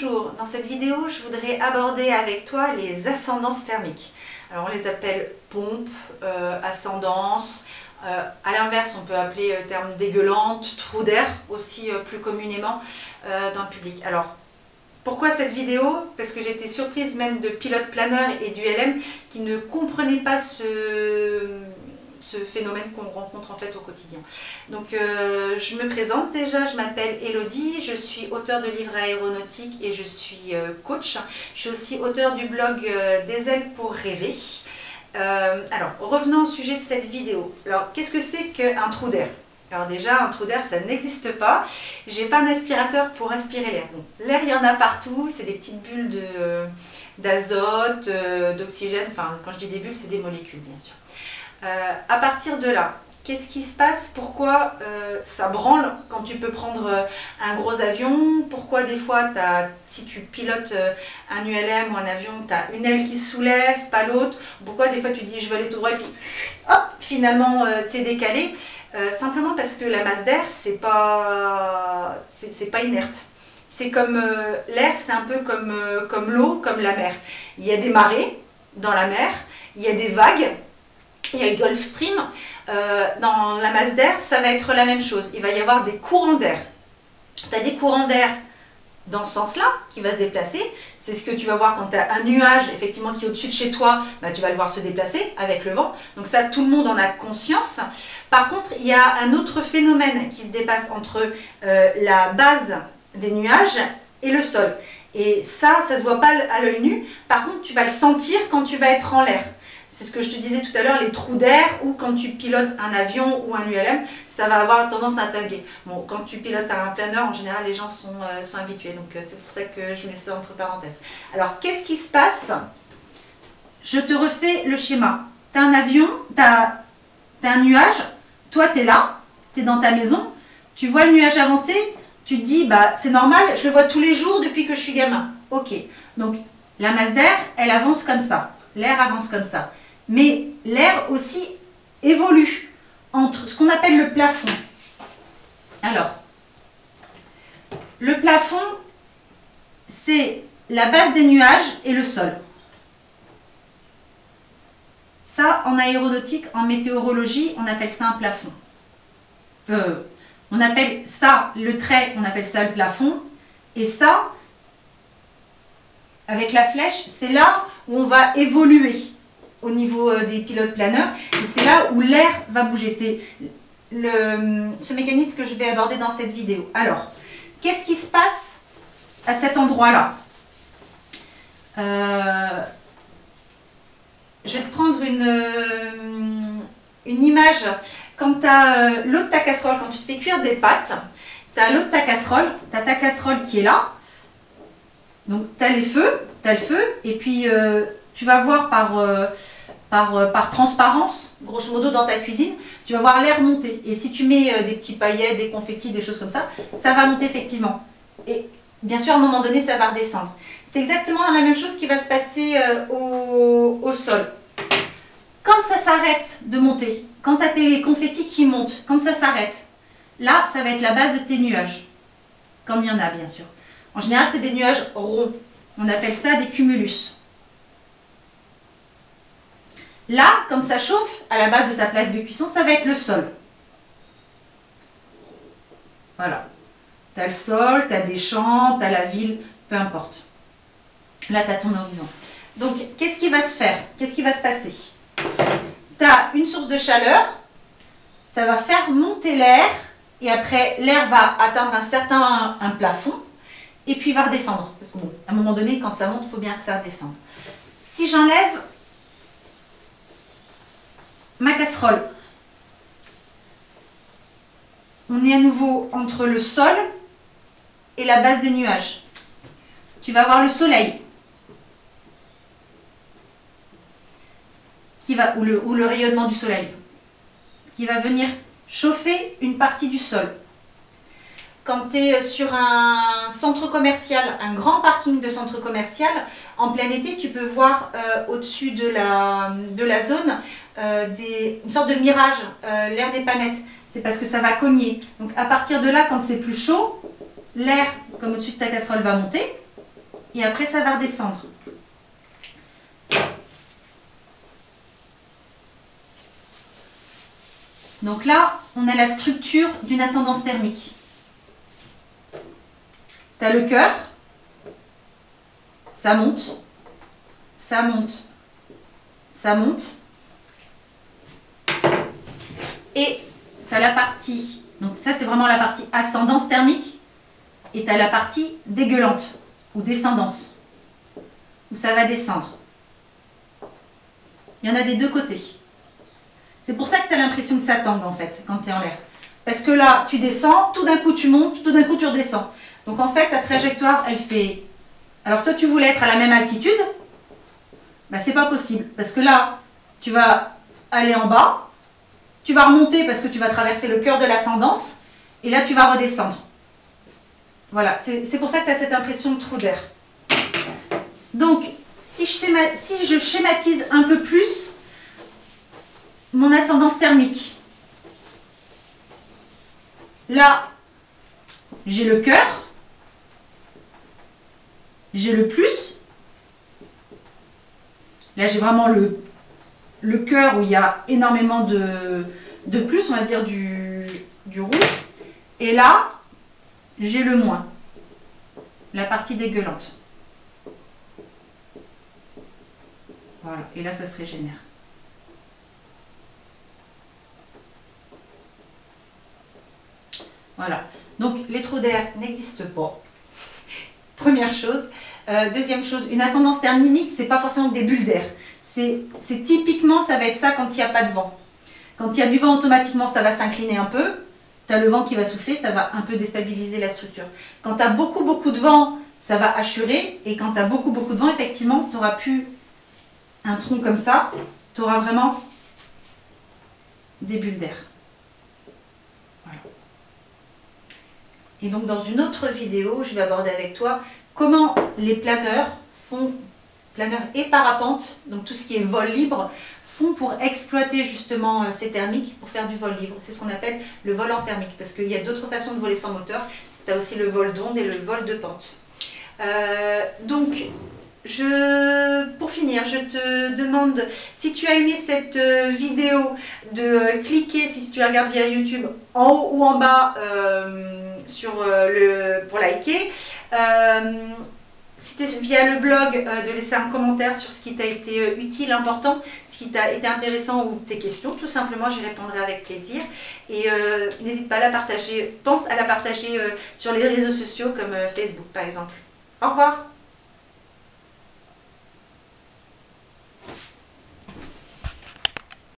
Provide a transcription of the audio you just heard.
Bonjour, dans cette vidéo je voudrais aborder avec toi les ascendances thermiques. Alors on les appelle pompes, ascendances, à l'inverse on peut appeler terme dégueulante, trou d'air aussi plus communément dans le public. Alors pourquoi cette vidéo? Parce que j'étais surprise même de pilotes planeurs et du LM qui ne comprenaient pas ce phénomène qu'on rencontre en fait au quotidien. Donc je me présente déjà, je m'appelle Elodie, je suis auteure de livres aéronautiques et je suis coach. Je suis aussi auteure du blog Des ailes pour rêver. Alors revenons au sujet de cette vidéo. Alors qu'est-ce que c'est qu'un trou d'air? Alors déjà, un trou d'air, ça n'existe pas. J'ai pas un aspirateur pour aspirer l'air. Bon, l'air, il y en a partout. C'est des petites bulles d'azote, d'oxygène. Enfin, quand je dis des bulles, c'est des molécules, bien sûr. À partir de là, qu'est-ce qui se passe? Pourquoi ça branle quand tu peux prendre un gros avion? Pourquoi des fois, si tu pilotes un ULM ou un avion, tu as une aile qui se soulève, pas l'autre? Pourquoi des fois tu dis je veux aller tout droit et puis hop, finalement tu es décalé? Simplement parce que la masse d'air, c'est pas inerte. C'est comme l'air, c'est un peu comme l'eau, comme la mer. Il y a des marées dans la mer, il y a des vagues, il y a le Gulf Stream. Dans la masse d'air, ça va être la même chose. Il va y avoir des courants d'air. Tu as des courants d'air dans ce sens-là qui va se déplacer. C'est ce que tu vas voir quand tu as un nuage effectivement qui est au-dessus de chez toi, bah, tu vas le voir se déplacer avec le vent. Donc ça, tout le monde en a conscience. Par contre, il y a un autre phénomène qui se dépasse entre la base des nuages et le sol. Et ça se voit pas à l'œil nu. Par contre, tu vas le sentir quand tu vas être en l'air. C'est ce que je te disais tout à l'heure, les trous d'air, ou quand tu pilotes un avion ou un ULM, ça va avoir tendance à taguer. Bon, quand tu pilotes un planeur, en général, les gens sont habitués. Donc, c'est pour ça que je mets ça entre parenthèses. Alors, qu'est-ce qui se passe? Je te refais le schéma. Tu as un avion, tu as un nuage, toi, tu es là, tu es dans ta maison, tu vois le nuage avancer, tu te dis, bah, c'est normal, je le vois tous les jours depuis que je suis gamin. Ok, donc la masse d'air, elle avance comme ça. L'air avance comme ça. Mais l'air aussi évolue entre ce qu'on appelle le plafond. Alors, le plafond, c'est la base des nuages et le sol. Ça, en aéronautique, en météorologie, on appelle ça un plafond. On appelle ça le trait, on appelle ça le plafond. Et ça, avec la flèche, c'est là où on va évoluer au niveau des pilotes planeurs. Et c'est là où l'air va bouger. C'est ce mécanisme que je vais aborder dans cette vidéo. Alors, qu'est-ce qui se passe à cet endroit-là? Je vais te prendre une image. Quand tu as l'eau de ta casserole, quand tu te fais cuire des pâtes, tu as l'eau de ta casserole, tu as ta casserole qui est là. Donc, tu as le feu, et puis tu vas voir par transparence, grosso modo dans ta cuisine, tu vas voir l'air monter. Et si tu mets des petits paillettes, des confettis, des choses comme ça va monter effectivement. Et bien sûr, à un moment donné, ça va redescendre. C'est exactement la même chose qui va se passer au sol. Quand ça s'arrête de monter, quand tu as tes confettis qui montent, quand ça s'arrête, là, ça va être la base de tes nuages. Quand il y en a, bien sûr. En général, c'est des nuages ronds. On appelle ça des cumulus. Là, comme ça chauffe, à la base de ta plaque de cuisson, ça va être le sol. Voilà. Tu as le sol, tu as des champs, tu as la ville, peu importe. Là, tu as ton horizon. Donc, qu'est-ce qui va se faire? Qu'est-ce qui va se passer? Tu as une source de chaleur, ça va faire monter l'air, et après, l'air va atteindre un plafond, et puis il va redescendre. Parce que bon, à un moment donné, quand ça monte, il faut bien que ça redescende. Si j'enlève ma casserole, on est à nouveau entre le sol et la base des nuages. Tu vas voir le soleil, ou le rayonnement du soleil, qui va venir chauffer une partie du sol. Quand tu es sur un centre commercial, un grand parking de centre commercial, en plein été, tu peux voir au-dessus de la zone une sorte de mirage, l'air n'est pas net. C'est parce que ça va cogner. Donc à partir de là, quand c'est plus chaud, l'air, comme au-dessus de ta casserole, va monter. et après ça va redescendre. Donc là, on a la structure d'une ascendance thermique. Tu as le cœur, ça monte, ça monte, ça monte. Et tu as la partie, donc ça c'est vraiment la partie ascendance thermique, et tu as la partie dégueulante, ou descendance, où ça va descendre. Il y en a des deux côtés. C'est pour ça que tu as l'impression que ça tangue en fait, quand tu es en l'air. Parce que là, tu descends, tout d'un coup tu montes, tout d'un coup tu redescends. Donc en fait, ta trajectoire, elle fait... Alors toi, tu voulais être à la même altitude, ben, c'est pas possible. Parce que là, tu vas aller en bas, tu vas remonter parce que tu vas traverser le cœur de l'ascendance, et là, tu vas redescendre. Voilà, c'est pour ça que tu as cette impression de trou d'air. Donc, si je schématise un peu plus mon ascendance thermique, là, j'ai le cœur, j'ai le plus, là j'ai vraiment le cœur où il y a énormément de plus, on va dire du rouge, et là, j'ai le moins, la partie dégueulante. Voilà, et là ça se régénère. Voilà, donc les trous d'air n'existent pas. Première chose. Deuxième chose, une ascendance thermique, c'est pas forcément des bulles d'air. C'est typiquement, ça va être ça quand il n'y a pas de vent. Quand il y a du vent, automatiquement, ça va s'incliner un peu. Tu as le vent qui va souffler, ça va un peu déstabiliser la structure. Quand tu as beaucoup de vent, ça va hachurer. Et quand tu as beaucoup de vent, effectivement, tu n'auras plus un tronc comme ça. Tu auras vraiment des bulles d'air. Voilà. Et donc, dans une autre vidéo, je vais aborder avec toi comment les planeurs font, planeurs et parapentes, donc tout ce qui est vol libre, font pour exploiter justement ces thermiques, pour faire du vol libre. C'est ce qu'on appelle le vol en thermique, parce qu'il y a d'autres façons de voler sans moteur. Tu as aussi le vol d'onde et le vol de pente. Donc, pour finir, je te demande, si tu as aimé cette vidéo, de cliquer, si tu la regardes via YouTube, en haut ou en bas pour liker. Si tu es via le blog, de laisser un commentaire sur ce qui t'a été utile, important, ce qui t'a été intéressant ou tes questions, tout simplement, j'y répondrai avec plaisir. Et n'hésite pas à la partager, pense à la partager sur les réseaux sociaux comme Facebook par exemple. Au revoir!